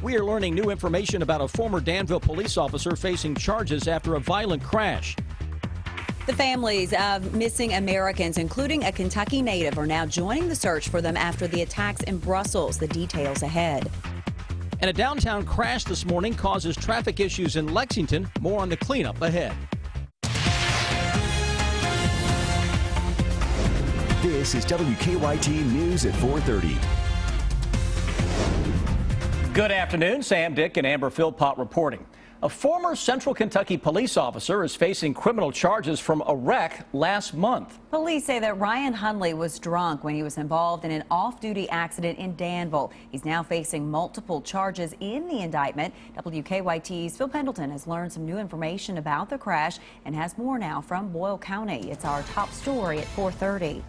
We are learning new information about a former Danville police officer facing charges after a violent crash. The families of missing Americans, including a Kentucky native, are now joining the search for them after the attacks in Brussels. The details ahead. And a downtown crash this morning causes traffic issues in Lexington. More on the cleanup ahead. This is WKYT News at 4:30. Good afternoon. Sam Dick and Amber Philpott reporting. A former Central Kentucky police officer is facing criminal charges from a wreck last month. Police say that Ryan Hundley was drunk when he was involved in an off-duty accident in Danville. He's now facing multiple charges in the indictment. WKYT's Phil Pendleton has learned some new information about the crash and has more now from Boyle County. It's our top story at 4:30.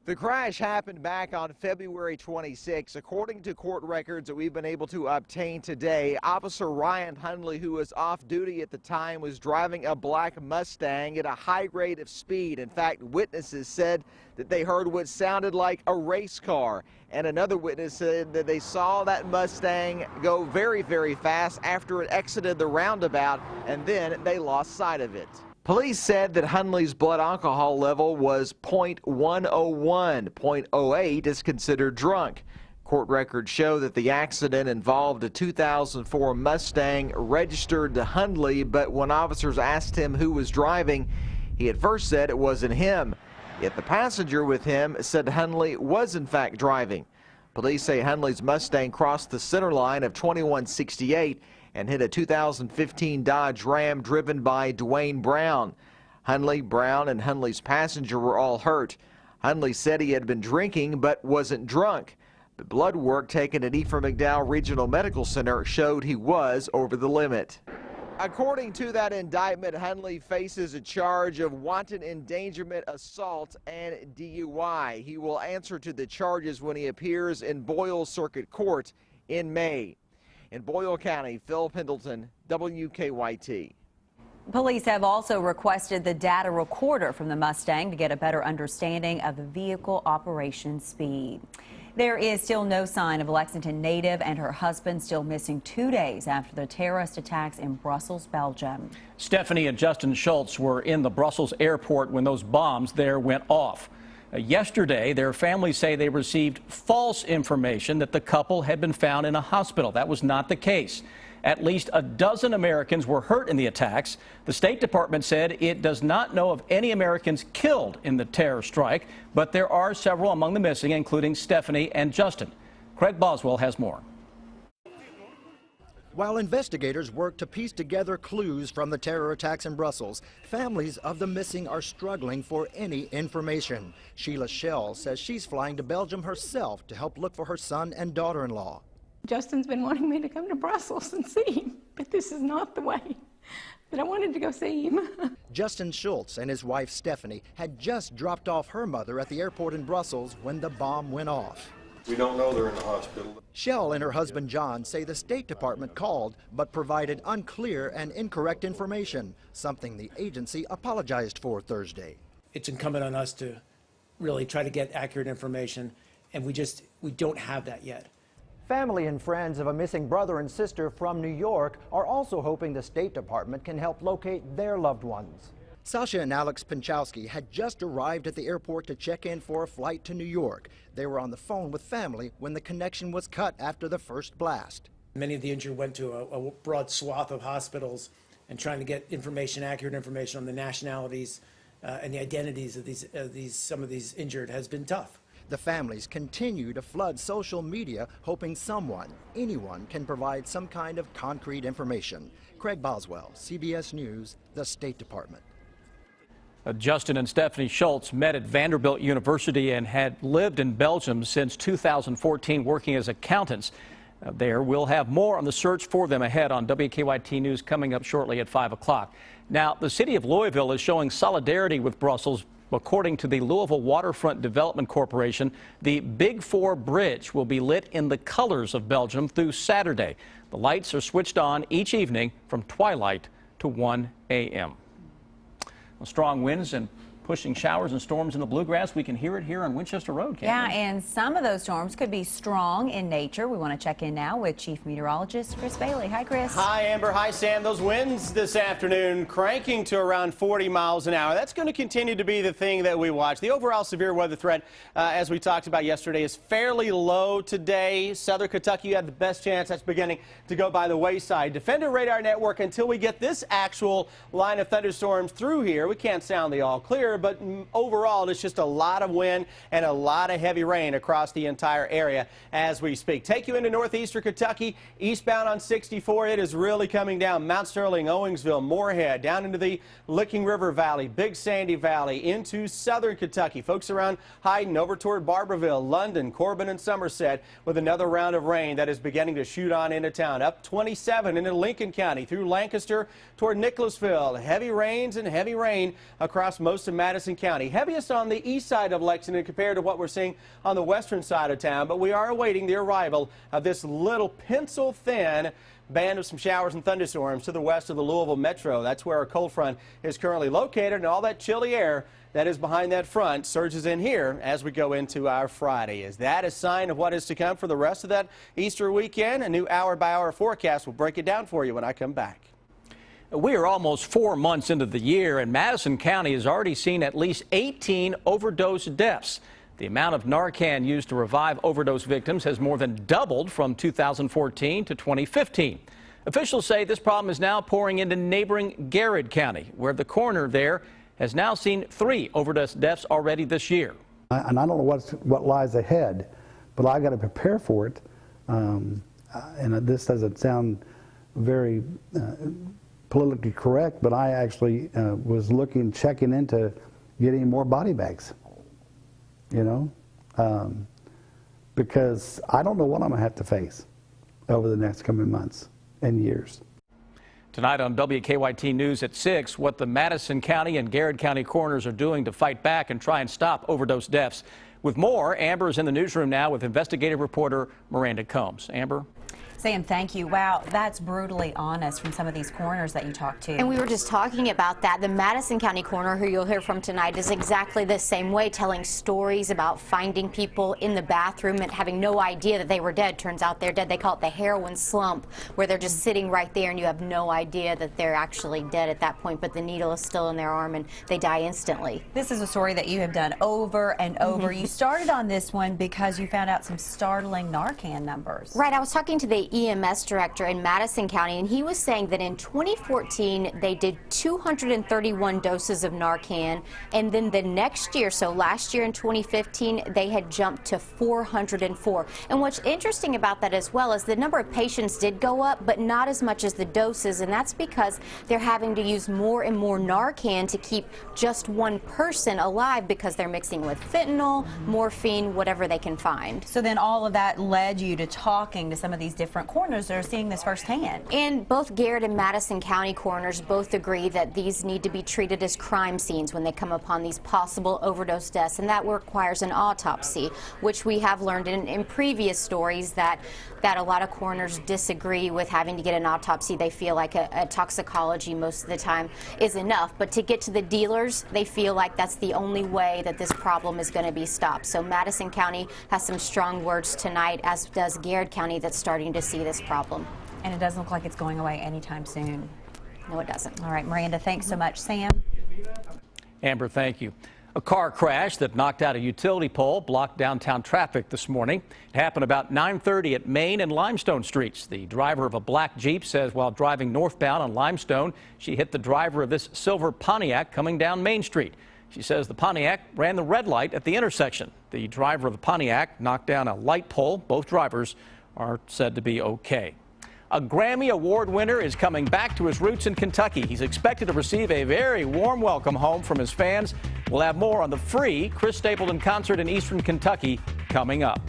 The crash happened back on February 26. According to court records that we've been able to obtain today, Officer Ryan Hundley, who was off duty at the time, was driving a black Mustang at a high rate of speed. In fact, witnesses said that they heard what sounded like a race car. And another witness said that they saw that Mustang go very, very fast after it exited the roundabout, and then they lost sight of it. Police said that Hundley's blood alcohol level was .101. .08 is considered drunk. Court records show that the accident involved a 2004 Mustang registered to Hundley, but when officers asked him who was driving, he at first said it wasn't him. Yet the passenger with him said Hundley was in fact driving. Police say Hundley's Mustang crossed the center line of 2168 and hit a 2015 Dodge Ram driven by Dwayne Brown. Hundley, Brown, and Hundley's passenger were all hurt. Hundley said he had been drinking but wasn't drunk. But blood work taken at Ephraim McDowell Regional Medical Center showed he was over the limit. According to that indictment, Hundley faces a charge of wanton endangerment, assault, and DUI. He will answer to the charges when he appears in Boyle Circuit Court in May. In Boyle County, Phil Pendleton, WKYT. Police have also requested the data recorder from the Mustang to get a better understanding of the vehicle operation speed. There is still no sign of a Lexington native and her husband, still missing 2 days after the terrorist attacks in Brussels, Belgium. Stephanie and Justin Schultz were in the Brussels airport when those bombs there went off. Yesterday, their families say they received false information that the couple had been found in a hospital. That was not the case. At least a dozen Americans were hurt in the attacks. The State Department said it does not know of any Americans killed in the terror strike, but there are several among the missing, including Stephanie and Justin. Craig Boswell has more. While investigators work to piece together clues from the terror attacks in Brussels, families of the missing are struggling for any information. Sheila Schell says she's flying to Belgium herself to help look for her son and daughter-in-law. Justin's been wanting me to come to Brussels and see him, but this is not the way that I wanted to go see him. Justin Schultz and his wife Stephanie had just dropped off her mother at the airport in Brussels when the bomb went off. We don't know they're in the hospital. Schell and her husband John say the State Department called but provided unclear and incorrect information, something the agency apologized for Thursday. It's incumbent on us to really try to get accurate information, and we don't have that yet. Family and friends of a missing brother and sister from New York are also hoping the State Department can help locate their loved ones. Sasha and Alex Pinchowski had just arrived at the airport to check in for a flight to New York. They were on the phone with family when the connection was cut after the first blast. Many of the injured went to a broad swath of hospitals, and trying to get information, accurate information on the nationalities and the identities of some of these injured has been tough. The families continue to flood social media, hoping anyone can provide some kind of concrete information. Craig Boswell, CBS News, the State Department. Justin and Stephanie Schultz met at Vanderbilt University and had lived in Belgium since 2014, working as accountants there. We'll have more on the search for them ahead on WKYT News coming up shortly at 5 o'clock. Now, the city of Louisville is showing solidarity with Brussels. According to the Louisville Waterfront Development Corporation, the Big Four Bridge will be lit in the colors of Belgium through Saturday. The lights are switched on each evening from twilight to 1 a.m. Strong winds and pushing showers and storms in the bluegrass. We can hear it here on Winchester Road, can't Yeah, we? and some of those storms could be strong in nature. We want to check in now with Chief Meteorologist Chris Bailey. Hi, Chris. Hi, Amber. Hi, Sam. Those winds this afternoon cranking to around 40 miles an hour. That's going to continue to be the thing that we watch. The overall severe weather threat, as we talked about yesterday, is fairly low today. Southern Kentucky had the best chance. That's beginning to go by the wayside. Defender Radar Network, until we get this actual line of thunderstorms through here, we can't sound the all clear, but overall, it's just a lot of wind and a lot of heavy rain across the entire area as we speak. Take you into northeastern Kentucky, eastbound on 64. It is really coming down. Mount Sterling, Owingsville, Moorhead, down into the Licking River Valley, Big Sandy Valley, into southern Kentucky. Folks around Hyden, over toward Barberville, London, Corbin, and Somerset, with another round of rain that is beginning to shoot on into town. Up 27 into Lincoln County, through Lancaster toward Nicholasville. Heavy rains and heavy rain across most of Madison County. Heaviest on the east side of Lexington compared to what we're seeing on the western side of town, but we are awaiting the arrival of this little pencil-thin band of some showers and thunderstorms to the west of the Louisville metro. That's where our cold front is currently located, and all that chilly air that is behind that front surges in here as we go into our Friday. Is that a sign of what is to come for the rest of that Easter weekend? A new hour-by-hour forecast will break it down for you when I come back. We are almost 4 months into the year, and Madison County has already seen at least 18 overdose deaths. The amount of Narcan used to revive overdose victims has more than doubled from 2014 to 2015. Officials say this problem is now pouring into neighboring Garrett County, where the coroner there has now seen 3 overdose deaths already this year. And I don't know what lies ahead, but I got to prepare for it. And this doesn't sound very politically correct, but I actually was checking into getting more body bags, you know, because I don't know what I'm going to have to face over the next coming months and years. Tonight on WKYT News at 6, what the Madison County and Garrett County coroners are doing to fight back and try and stop overdose deaths. With more, Amber is in the newsroom now with investigative reporter Miranda Combs. Amber? Sam, thank you. Wow, that's brutally honest from some of these coroners that you talked to. And we were just talking about that. The Madison County coroner, who you'll hear from tonight, is exactly the same way, telling stories about finding people in the bathroom and having no idea that they were dead. Turns out they're dead. They call it the heroin slump, where they're just sitting right there and you have no idea that they're actually dead at that point, but the needle is still in their arm and they die instantly. This is a story that you have done over and over. You started on this one because you found out some startling Narcan numbers. Right. I was talking to the EMS director in Madison County, and he was saying that in 2014 they did 231 doses of Narcan, and then the next year, so last year in 2015, they had jumped to 404. And what's interesting about that as well is the number of patients did go up, but not as much as the doses, and that's because they're having to use more and more Narcan to keep just one person alive, because they're mixing with fentanyl, morphine, whatever they can find. So then all of that led you to talking to some of these different coroners that are seeing this firsthand. And both Garrett and Madison County coroners both agree that these need to be treated as crime scenes when they come upon these possible overdose deaths, and that requires an autopsy, which we have learned in previous stories that a lot of coroners disagree with having to get an autopsy. They feel like a toxicology most of the time is enough, but to get to the dealers, they feel like that's the only way that this problem is going to be stopped. So Madison County has some strong words tonight, as does Garrett County, that's starting to see this problem. And it doesn't look like it's going away anytime soon. No, it doesn't. All right, Miranda, thanks so much. Sam? Amber, thank you. A car crash that knocked out a utility pole blocked downtown traffic this morning. It happened about 9:30 at Main and Limestone Streets. The driver of a black Jeep says while driving northbound on Limestone, she hit the driver of this silver Pontiac coming down Main Street. She says the Pontiac ran the red light at the intersection. The driver of the Pontiac knocked down a light pole. Both drivers are said to be okay. A Grammy Award winner is coming back to his roots in Kentucky. He's expected to receive a very warm welcome home from his fans. We'll have more on the free Chris Stapleton concert in Eastern Kentucky coming up.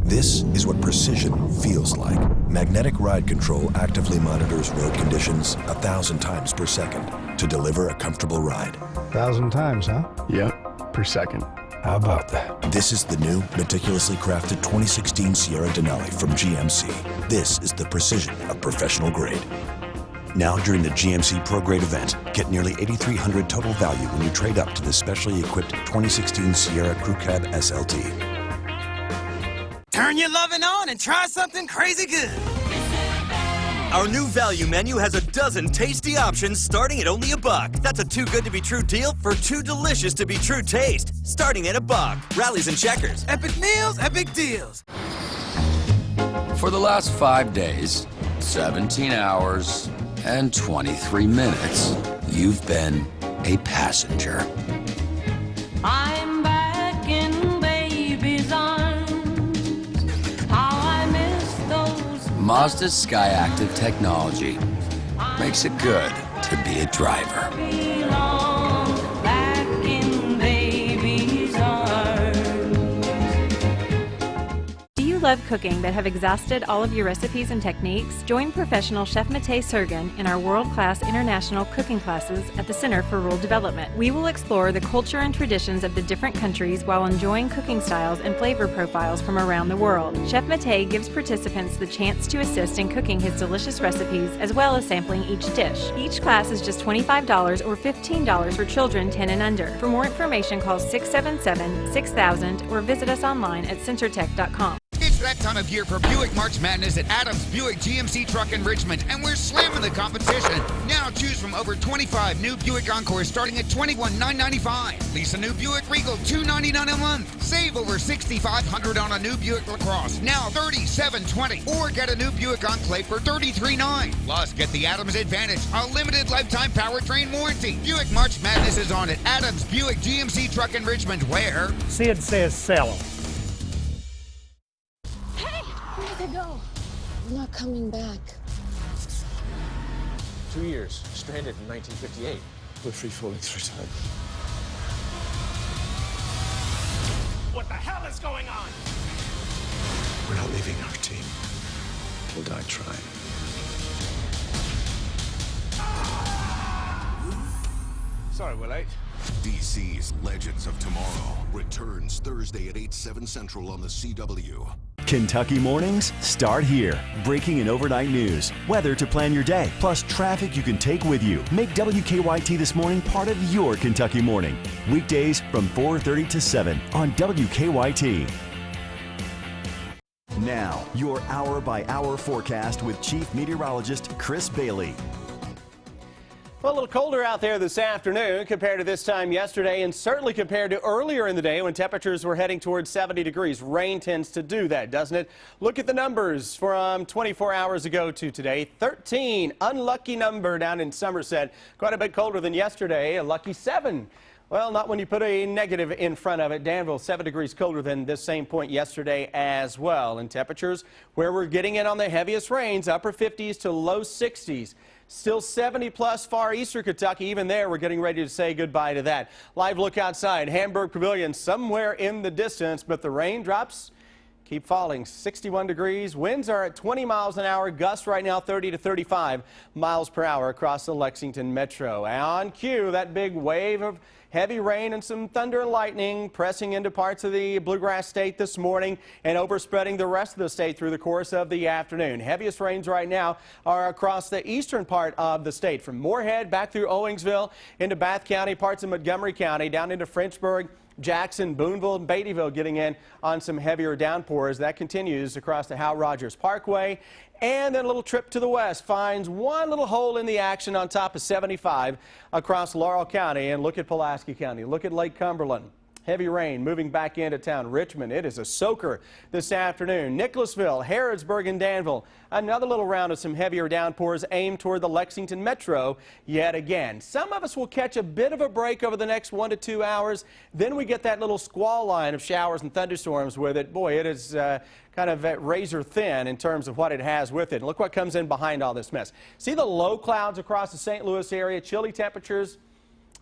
This is what precision feels like. Magnetic Ride Control actively monitors road conditions 1,000 times per second to deliver a comfortable ride. 1,000 times, huh? Yep, per second. How about that? This is the new, meticulously crafted 2016 Sierra Denali from GMC. This is the precision of professional grade. Now during the GMC Pro Grade event, get nearly $8,300 total value when you trade up to the specially equipped 2016 Sierra Crew Cab SLT. Turn your loving on and try something crazy good. Our new value menu has a dozen tasty options starting at only $1. That's a too good to be true deal for too delicious to be true taste. Starting at $1. Rallies and Checkers. Epic meals, epic deals. For the last 5 days, 17 hours, and 23 minutes, you've been a passenger. I'm back in baby's arms. How I miss those. Mazda's Skyactiv technology makes it good to be a driver. Back in baby's arms. Do you love cooking but have exhausted all of your recipes and techniques? Join professional Chef Matej Sergen in our world-class international cooking classes at the Center for Rural Development. We will explore the culture and traditions of the different countries while enjoying cooking styles and flavor profiles from around the world. Chef Matej gives participants the chance to assist in cooking his delicious recipes as well as sampling each dish. Each class is just $25 or $15 for children 10 and under. For more information, call 677-6000 or visit us online at centertech.com. It's that time of year for Buick March Madness at Adams Buick GMC Truck in Richmond, and we're slamming the competition. Now choose from over 25 new Buick Encores starting at $21,995. Lease a new Buick Regal, $299 a month. Save over $6,500 on a new Buick LaCrosse, now $37,220. Or get a new Buick Enclave for $33,900. Plus, get the Adams Advantage, a limited lifetime powertrain warranty. Buick March Madness is on at Adams Buick GMC Truck in Richmond, where Sid says sell them. Where'd they go? They're not coming back. 2 years, stranded in 1958. We're free falling through time. What the hell is going on? We're not leaving our team. We'll die trying. Sorry, we're late. DC's Legends of Tomorrow returns Thursday at 8, 7 Central on the CW. Kentucky mornings start here. Breaking and overnight news, weather to plan your day, plus traffic you can take with you. Make WKYT This Morning part of your Kentucky morning. Weekdays from 4:30 to 7 on WKYT. Now, your hour-by-hour forecast with Chief Meteorologist Chris Bailey. Well, a little colder out there this afternoon compared to this time yesterday, and certainly compared to earlier in the day when temperatures were heading towards 70 degrees. Rain tends to do that, doesn't it? Look at the numbers from 24 hours ago to today. 13, unlucky number down in Somerset. Quite a bit colder than yesterday, a lucky 7. Well, not when you put a negative in front of it. Danville, 7 degrees colder than this same point yesterday as well. And temperatures where we're getting in on the heaviest rains, upper 50s to low 60s. Still 70 plus far eastern Kentucky. Even there, we're getting ready to say goodbye to that. Live look outside. Hamburg Pavilion somewhere in the distance, but the raindrops keep falling. 61 degrees. Winds are at 20 miles an hour. Gusts right now 30 to 35 miles per hour across the Lexington metro. On cue, that big wave of heavy rain and some thunder and lightning pressing into parts of the Bluegrass State this morning and overspreading the rest of the state through the course of the afternoon. Heaviest rains right now are across the eastern part of the state, from Moorhead back through Owingsville into Bath County, parts of Montgomery County, down into Frenchburg, Jackson, Boonville, and Beattyville getting in on some heavier downpours. That continues across the Hal Rogers Parkway. And then a little trip to the west finds one little hole in the action on top of 75 across Laurel County. And look at Pulaski County. Look at Lake Cumberland. Heavy rain moving back into town. Richmond, it is a soaker this afternoon. Nicholasville, Harrodsburg, and Danville. Another little round of some heavier downpours aimed toward the Lexington metro yet again. Some of us will catch a bit of a break over the next 1 to 2 hours. Then we get that little squall line of showers and thunderstorms with it. Boy, it is kind of razor thin in terms of what it has with it. Look what comes in behind all this mess. See the low clouds across the St. Louis area, chilly temperatures?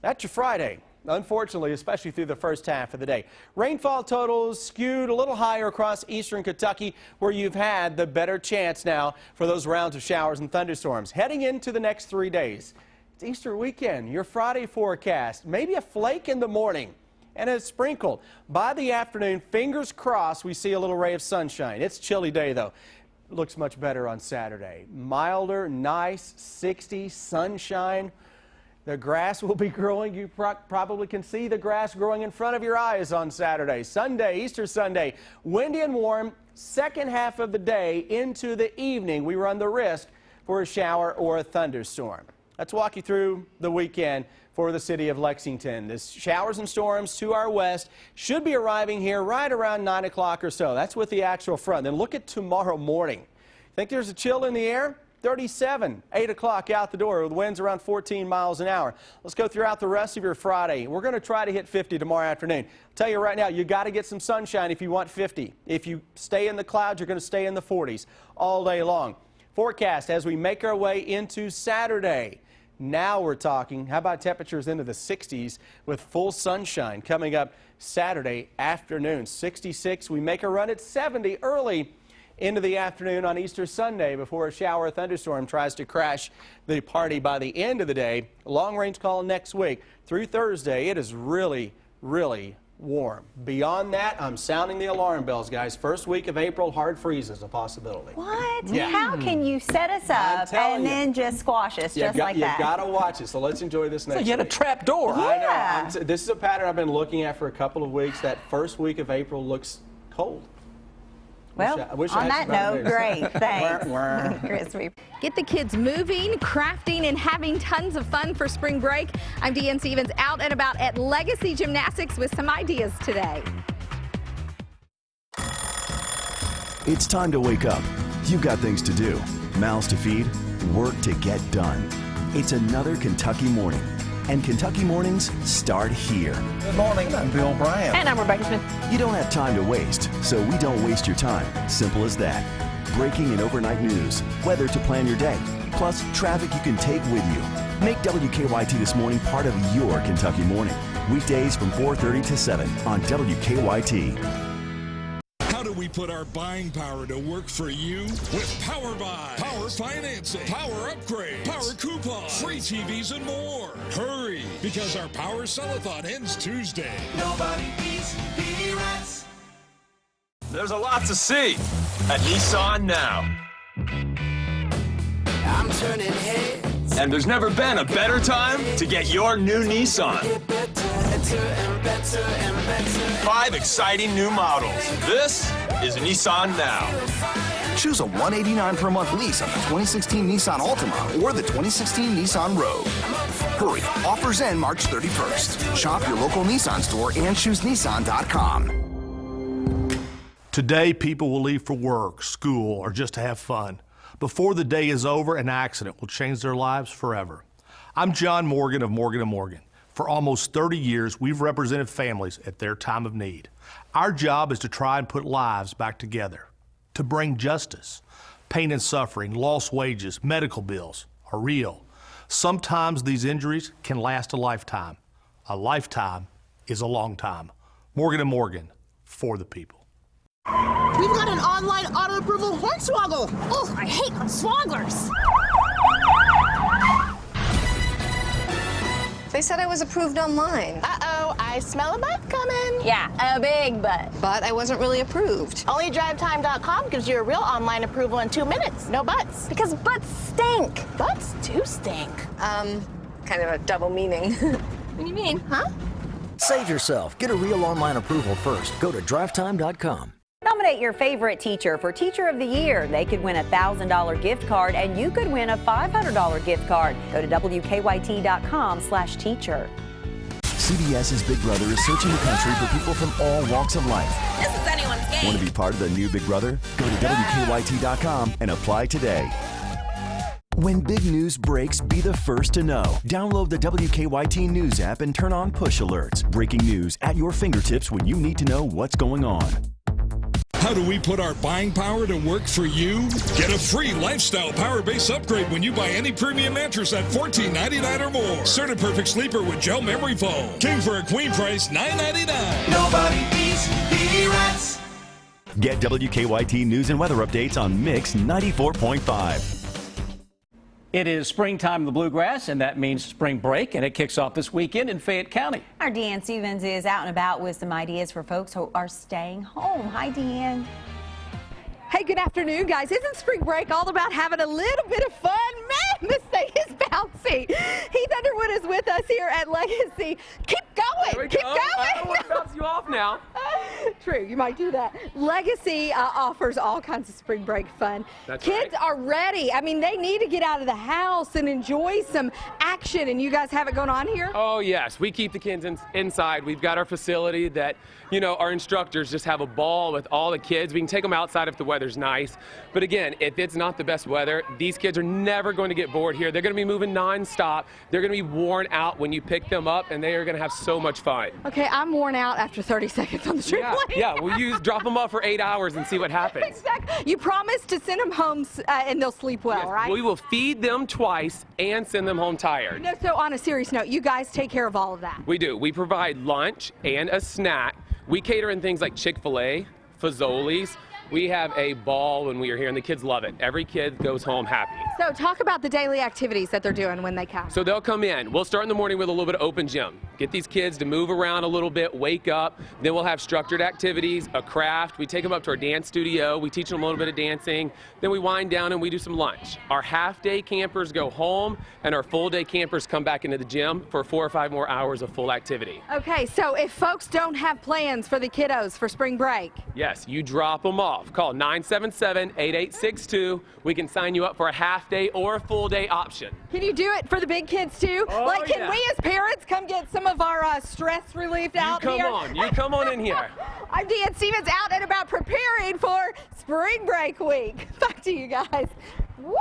That's your Friday. Unfortunately, especially through the first half of the day. Rainfall totals skewed a little higher across eastern Kentucky, where you've had the better chance now for those rounds of showers and thunderstorms. Heading into the next 3 days. It's Easter weekend, your Friday forecast. Maybe a flake in the morning and a sprinkle. By the afternoon, fingers crossed, we see a little ray of sunshine. It's a chilly day, though. looks much better on Saturday. Milder, nice, 60, sunshine. The grass will be growing. You probably can see the grass growing in front of your eyes on Saturday. Sunday, Easter Sunday, windy and warm. Second half of the day into the evening, we run the risk for a shower or a thunderstorm. Let's walk you through the weekend for the city of Lexington. This showers and storms to our west should be arriving here right around 9 o'clock or so. That's with the actual front. Then look at tomorrow morning. Think there's a chill in the air? 37, 8 o'clock out the door with winds around 14 miles an hour. Let's go throughout the rest of your Friday. We're going to try to hit 50 tomorrow afternoon. I'll tell you right now, you got to get some sunshine if you want 50. If you stay in the clouds, you're going to stay in the 40s all day long. Forecast as we make our way into Saturday. Now we're talking, how about temperatures into the 60s with full sunshine coming up Saturday afternoon. 66, we make a run at 70 early into the afternoon on Easter Sunday before a shower or thunderstorm tries to crash the party by the end of the day. Long range call next week through Thursday. It is really, really warm. Beyond that, I'm sounding the alarm bells, guys. First week of April, hard freeze is a possibility. What? Yeah. How can you set us up and then just squash us just like that? You've got to watch it, so let's enjoy this next So you had a week. trap door. I know. This is a pattern I've been looking at for a couple of weeks. That first week of April looks cold. Well, on that note, great. Thanks. Chris, Get the kids moving, crafting, and having tons of fun for spring break. I'm Deanne Stevens out and about at Legacy Gymnastics with some ideas today. It's time to wake up. You've got things to do, mouths to feed, work to get done. It's another Kentucky morning. And Kentucky mornings start here. Good morning, I'm Bill Bryant. And I'm Rebecca Smith. You don't have time to waste, so we don't waste your time. Simple as that. Breaking and overnight news, weather to plan your day, plus traffic you can take with you. Make WKYT This Morning part of your Kentucky morning. Weekdays from 4:30 to 7 on WKYT. How do we put our buying power to work for you? With Power Buy, Power Financing, Power Upgrades, Power Coupons, free TVs, and more. Hurry, because our Power Sellathon ends Tuesday. Nobody beats P-Rats. There's a lot to see at Nissan now. I'm turning heads. And there's never been a better time to get your new Nissan. Better and better and better. 5 exciting new models. This is Nissan Now. Choose a $189 per month lease on the 2016 Nissan Altima or the 2016 Nissan Rogue. Hurry, offers end March 31st. Shop your local Nissan store and choose Nissan.com. Today, people will leave for work, school, or just to have fun. Before the day is over, an accident will change their lives forever. I'm John Morgan of Morgan & Morgan. For almost 30 years, we've represented families at their time of need. Our job is to try and put lives back together, to bring justice. Pain and suffering, lost wages, medical bills are real. Sometimes these injuries can last a lifetime. A lifetime is a long time. Morgan & Morgan, for the people. We've got an online auto approval hornswoggle. Oh, I hate swogglers. They said I was approved online. Uh-oh, I smell a butt coming. Yeah, a big butt. But I wasn't really approved. Only DriveTime.com gives you a real online approval in 2 minutes. No butts. Because butts stink. Butts do stink. Kind of a double meaning. What do you mean? Huh? Save yourself. Get a real online approval first. Go to DriveTime.com. Nominate your favorite teacher for Teacher of the Year. They could win a $1,000 gift card, and you could win a $500 gift card. Go to WKYT.com/teacher. CBS's Big Brother is searching the country for people from all walks of life. This is anyone's game. Want to be part of the new Big Brother? Go to WKYT.com and apply today. When big news breaks, be the first to know. Download the WKYT News app and turn on push alerts. Breaking news at your fingertips when you need to know what's going on. How do we put our buying power to work for you? Get a free lifestyle power base upgrade when you buy any premium mattress at $14.99 or more. Certa Perfect Sleeper with gel memory foam. King for a queen price, $9.99. Nobody beats P-Rats. Get WKYT news and weather updates on Mix 94.5. It is springtime in the Bluegrass, and that means spring break, and it kicks off this weekend in Fayette County. Our Deanne Stevens is out and about with some ideas for folks who are staying home. Hi, Deanne. Hey, good afternoon, guys. Isn't spring break all about having a little bit of fun? Man, this thing is bouncy. Heath Underwood is with us here at Legacy. Keep going. Keep going. I don't want to bounce you off now. True, you might do that. Legacy offers all kinds of spring break fun. That's Kids right. are ready. I mean, they need to get out of the house and enjoy some action, and you guys have it going on here? Oh, yes. We keep the kids inside. We've got our facility that, you know, our instructors just have a ball with all the kids. We can take them outside if the weather's nice. But again, if it's not the best weather, these kids are never going to get bored here. They're going to be moving nonstop. They're going to be worn out when you pick them up, and they are going to have so much fun. Okay, I'm worn out after 30 seconds on the trampoline. Yeah, well, you drop them off for 8 hours and see what happens. Exactly. You promised to send them home and they'll sleep well, Yes, right? we will feed them twice and send them home tired. No, so on a serious note, you guys take care of all of that. We do. We provide lunch and a snack. We cater in things like Chick-fil-A, Fazoli's. We have a ball when we are here, and the kids love it. Every kid goes home happy. So talk about the daily activities that they're doing when they come. So they'll come in. We'll start in the morning with a little bit of open gym. Get these kids to move around a little bit, wake up. Then we'll have structured activities, a craft. We take them up to our dance studio. We teach them a little bit of dancing. Then we wind down and we do some lunch. Our half-day campers go home, and our full-day campers come back into the gym for 4 or 5 more hours of full activity. Okay, so if folks don't have plans for the kiddos for spring break, Yes, you drop them off. Call 977-8862. We can sign you up for a half-day or a full-day option. can you do it for the big kids too? Oh, like, can yeah. we as parents come get some of our stress relieved out You here? come on in here. I'm Deanne Stevens, out and about preparing for spring break week. Back to you guys. Woo!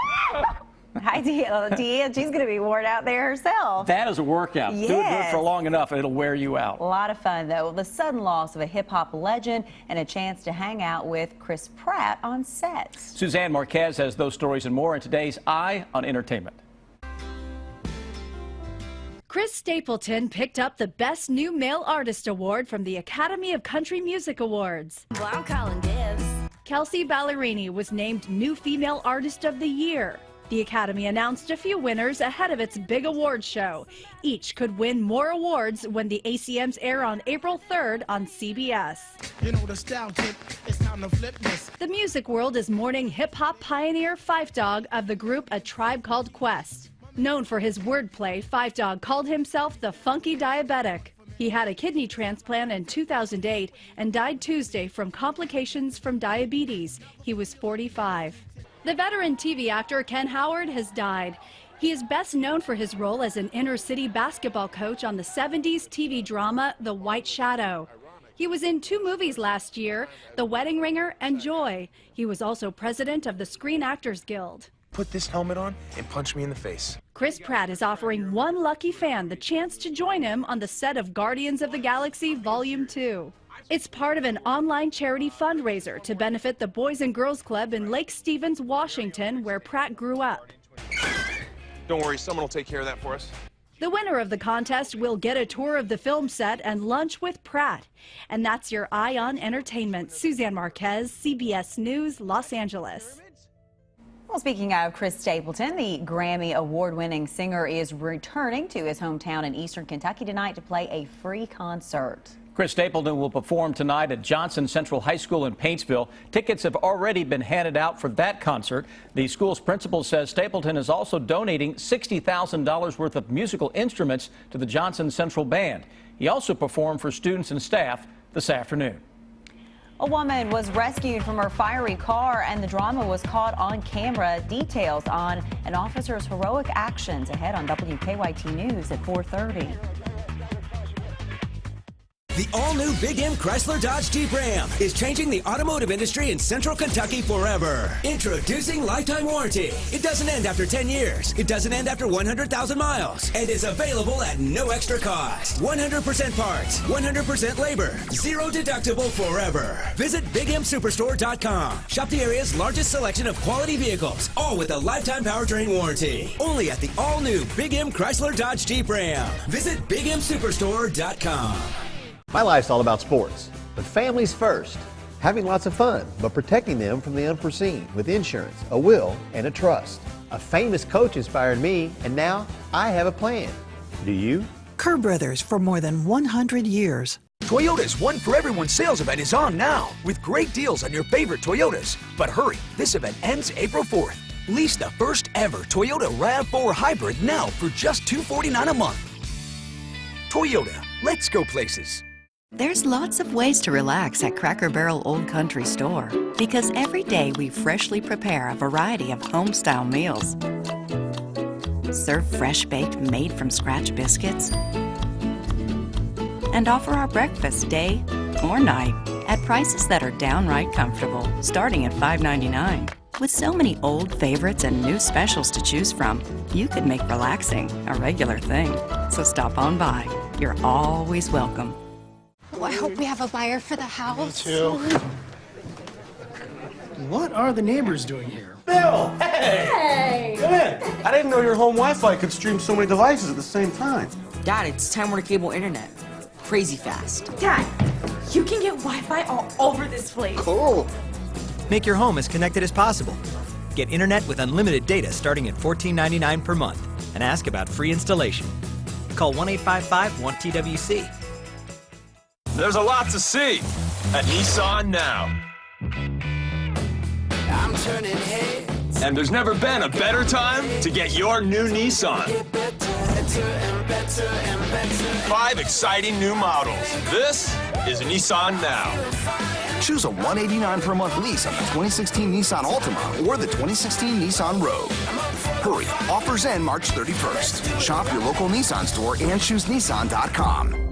Hi, Deanne. She's going to be worn out there herself. That is a workout. Do it for long enough and it'll wear you out. A lot of fun, though. The sudden loss of a hip-hop legend and a chance to hang out with Chris Pratt on set. Suzanne Marquez has those stories and more in today's Eye on Entertainment. Chris Stapleton picked up the Best New Male Artist Award from the Academy of Country Music Awards. Well, I'm calling dibs. Kelsey Ballerini was named New Female Artist of the Year. The Academy announced a few winners ahead of its big awards show. Each could win more awards when the ACMs air on April 3rd on CBS. You know the style tip, it's time to flip this. The music world is mourning hip-hop pioneer Phife Dawg of the group A Tribe Called Quest. Known for his wordplay, Phife Dawg called himself the Funky Diabetic. He had a kidney transplant in 2008 and died Tuesday from complications from diabetes. He was 45. The veteran TV actor Ken Howard has died. He is best known for his role as an inner-city basketball coach on the 70s TV drama The White Shadow. He was in 2 movies last year, The Wedding Ringer and Joy. He was also president of the Screen Actors Guild. Put this helmet on and punch me in the face. Chris Pratt is offering one lucky fan the chance to join him on the set of Guardians of the Galaxy Volume 2. It's part of an online charity fundraiser to benefit the Boys and Girls Club in Lake Stevens, Washington, where Pratt grew up. Don't worry, someone will take care of that for us. The winner of the contest will get a tour of the film set and lunch with Pratt. And that's your Eye on Entertainment. Suzanne Marquez, CBS News, Los Angeles. Well, speaking of Chris Stapleton, the Grammy award-winning singer is returning to his hometown in eastern Kentucky tonight to play a free concert. Chris Stapleton will perform tonight at Johnson Central High School in Paintsville. Tickets have already been handed out for that concert. The school's principal says Stapleton is also donating $60,000 worth of musical instruments to the Johnson Central Band. He also performed for students and staff this afternoon. A woman was rescued from her fiery car and the drama was caught on camera. Details on an officer's heroic actions ahead on WKYT News at 4:30. The all-new Big M Chrysler Dodge Jeep Ram is changing the automotive industry in Central Kentucky forever. Introducing lifetime warranty. It doesn't end after 10 years. It doesn't end after 100,000 miles. And is available at no extra cost. 100% parts, 100% labor, zero deductible forever. Visit BigMSuperstore.com. Shop the area's largest selection of quality vehicles, all with a lifetime powertrain warranty. Only at the all-new Big M Chrysler Dodge Jeep Ram. Visit BigMSuperstore.com. My life's all about sports, but families first. Having lots of fun, but protecting them from the unforeseen with insurance, a will, and a trust. A famous coach inspired me, and now I have a plan. Do you? Kerr Brothers for more than 100 years. Toyota's One for Everyone sales event is on now with great deals on your favorite Toyotas. But hurry, this event ends April 4th. Lease the first ever Toyota RAV4 Hybrid now for just $249 a month. Toyota, let's go places. There's lots of ways to relax at Cracker Barrel Old Country Store because every day we freshly prepare a variety of home-style meals. Serve fresh-baked, made-from-scratch biscuits and offer our breakfast day or night at prices that are downright comfortable, starting at $5.99. With so many old favorites and new specials to choose from, you could make relaxing a regular thing. So stop on by. You're always welcome. Oh, I hope we have a buyer for the house. Me too. What are the neighbors doing here? Bill, hey! Come in. I didn't know your home Wi-Fi could stream so many devices at the same time. Dad, it's Time Warner Cable Internet. Crazy fast. Dad, you can get Wi-Fi all over this place. Cool. Make your home as connected as possible. Get internet with unlimited data starting at $14.99 per month and ask about free installation. Call 1-855-1TWC. There's a lot to see at Nissan now. I'm turning heads. And there's never been a better time to get your new Nissan. Get better and better and better. 5 exciting new models. This is Nissan Now. Choose a $189 per month lease on the 2016 Nissan Altima or the 2016 Nissan Rogue. Hurry, offers end March 31st. Shop your local Nissan store and choose Nissan.com.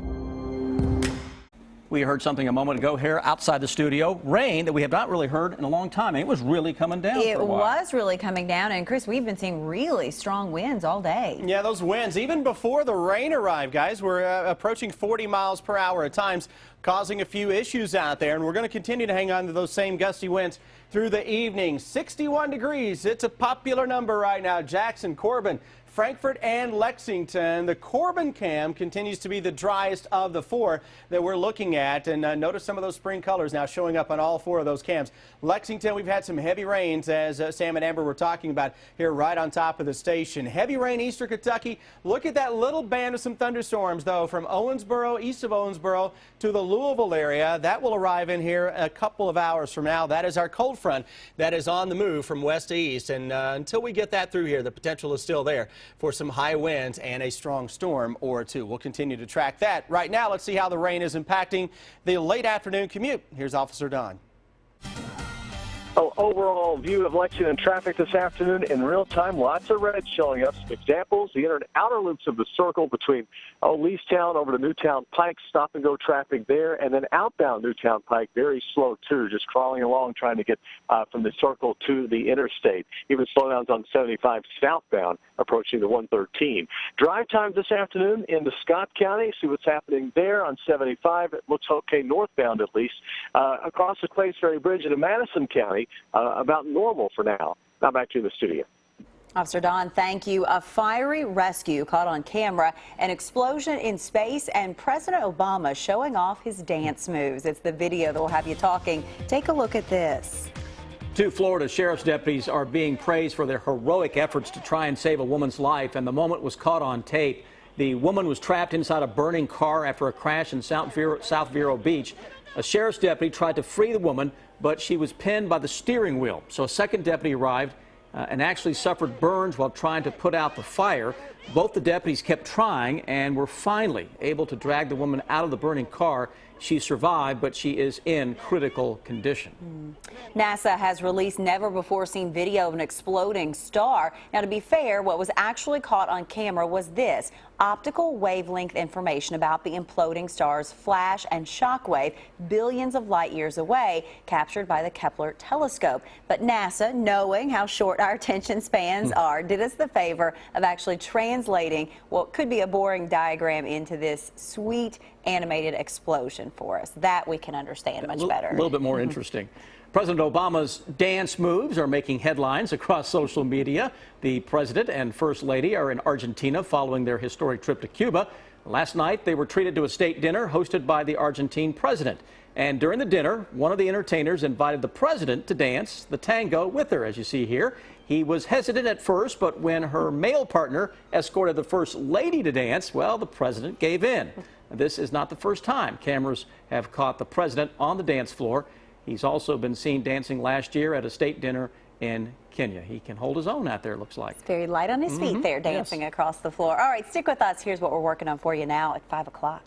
We heard something a moment ago here outside the studio. Rain that we have not really heard in a long time. It was really coming down It for a while. was really coming down. And, Chris, we've been seeing really strong winds all day. Yeah, those winds, even before the rain arrived, guys, were approaching 40 miles per hour at times, causing a few issues out there. And we're going to continue to hang on to those same gusty winds through the evening. 61 degrees. It's a popular number right now. Jackson, Corbin, Frankfort, and Lexington. The Corbin cam continues to be the driest of the 4 that we're looking at. And notice some of those spring colors now showing up on all 4 of those cams. Lexington, we've had some heavy rains, as Sam and Amber were talking about here right on top of the station. Heavy rain, eastern Kentucky. Look at that little band of some thunderstorms, though, from Owensboro, east of Owensboro, to the Louisville area. That will arrive in here a couple of hours from now. That is our cold front that is on the move from west to east. And until we get that through here, the potential is still there for some high winds and a strong storm or two. We'll continue to track that. Right now, let's see how the rain is impacting the late afternoon commute. Here's Officer Don. Overall view of Lexington traffic this afternoon in real time. Lots of red showing up. Some examples. The inner and outer loops of the circle between Leestown over to Newtown Pike. Stop and go traffic there. And then outbound Newtown Pike, very slow too. Just crawling along trying to get from the circle to the interstate. Even slowdowns on 75 southbound approaching the 113. Drive times this afternoon into Scott County. See what's happening there on 75. It looks okay northbound at least. Across the Clays Ferry Bridge into Madison County. About normal for now. Now back to the studio. Officer Don, thank you. A fiery rescue caught on camera, an explosion in space, and President Obama showing off his dance moves. It's the video that will have you talking. Take a look at this. 2 Florida sheriff's deputies are being praised for their heroic efforts to try and save a woman's life, and the moment was caught on tape. The woman was trapped inside a burning car after a crash in South Vero Beach. A sheriff's deputy tried to free the woman, but she was pinned by the steering wheel. So a second deputy arrived and actually suffered burns while trying to put out the fire. Both the deputies kept trying and were finally able to drag the woman out of the burning car. She survived, but she is in critical condition. NASA has released never-before-seen video of an exploding star. Now, to be fair, what was actually caught on camera was this: optical wavelength information about the imploding star's flash and shockwave billions of light years away, captured by the Kepler telescope. But NASA, knowing how short our attention spans are, did us the favor of actually translating what could be a boring diagram into this sweet animated explosion for us. That we can understand much better. A little bit more interesting. President Obama's dance moves are making headlines across social media. The president and first lady are in Argentina following their historic trip to Cuba. Last night, they were treated to a state dinner hosted by the Argentine president. And during the dinner, one of the entertainers invited the president to dance the tango with her, as you see here. He was hesitant at first, but when her male partner escorted the first lady to dance, well, the president gave in. This is not the first time cameras have caught the president on the dance floor. He's also been seen dancing last year at a state dinner in Kenya. He can hold his own out there, looks like. It's very light on his feet there, dancing across the floor. All right, stick with us. Here's what we're working on for you now at 5 o'clock.